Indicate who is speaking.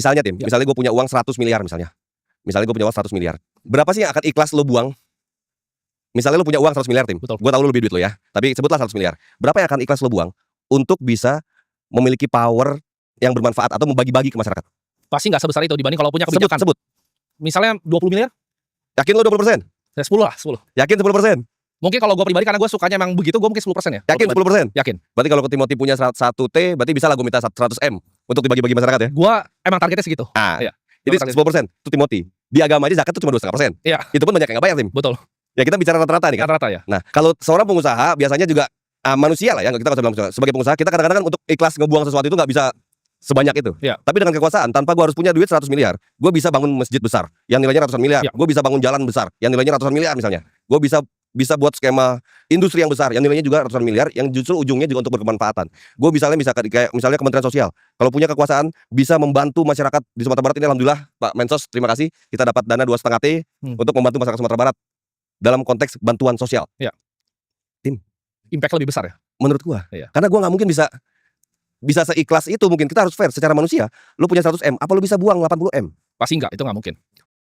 Speaker 1: Misalnya Tim, misalnya gue punya uang 100 miliar misalnya. Misalnya gue punya uang 100 miliar. Berapa sih yang akan ikhlas lo buang? Misalnya lo punya uang 100 miliar Tim.
Speaker 2: Betul.
Speaker 1: Gue tahu lo lebih duit lo ya. Tapi sebutlah 100 miliar. Berapa yang akan ikhlas lo buang untuk bisa memiliki power yang bermanfaat atau membagi-bagi ke masyarakat?
Speaker 2: Pasti nggak sebesar itu dibanding kalau punya kebijakan.
Speaker 1: Sebut.
Speaker 2: Misalnya 20 miliar?
Speaker 1: Yakin lo 20%?
Speaker 2: Ya 10 lah, 10.
Speaker 1: Yakin 10%?
Speaker 2: Mungkin kalau gue pribadi karena gue sukanya emang begitu, gue mungkin 10% ya.
Speaker 1: Yakin 10%?
Speaker 2: Yakin.
Speaker 1: Berarti kalau Timothy punya 1T, berarti bisa lah gue minta 100M untuk dibagi-bagi masyarakat ya?
Speaker 2: Gue emang targetnya segitu.
Speaker 1: Iya. Jadi 10% itu Timothy. Di agama aja zakat itu cuma 2,5%.
Speaker 2: Iya.
Speaker 1: Itu pun banyak yang nggak bayar Tim.
Speaker 2: Betul.
Speaker 1: Ya kita bicara rata-rata nih kan.
Speaker 2: Rata-rata ya.
Speaker 1: Nah kalau seorang pengusaha biasanya juga manusia lah ya, kita nggak usah bilang manusia. Sebagai pengusaha kita kadang-kadang kan untuk ikhlas ngebuang sesuatu itu nggak bisa sebanyak itu.
Speaker 2: Iya.
Speaker 1: Tapi dengan kekuasaan tanpa gue harus punya duit 100 miliar, gue bisa bangun masjid besar yang nilainya ratusan miliar.
Speaker 2: Iya.
Speaker 1: Gue bisa bangun jalan besar yang nilainya ratusan miliar misalnya. Gue bisa buat skema industri yang besar yang nilainya juga ratusan miliar yang justru ujungnya juga untuk berkemanfaatan. Gue misalnya kayak misalnya Kementerian Sosial. Kalau punya kekuasaan bisa membantu masyarakat di Sumatera Barat ini, alhamdulillah Pak Mensos, terima kasih kita dapat dana 2,5 T untuk membantu masyarakat Sumatera Barat dalam konteks bantuan sosial.
Speaker 2: Iya.
Speaker 1: Tim,
Speaker 2: impact lebih besar ya
Speaker 1: menurut gue.
Speaker 2: Iya.
Speaker 1: Karena gue nggak mungkin bisa seikhlas itu, mungkin kita harus fair secara manusia. Lu punya 100M, apa lu bisa buang 80M?
Speaker 2: Pasti enggak, itu nggak mungkin.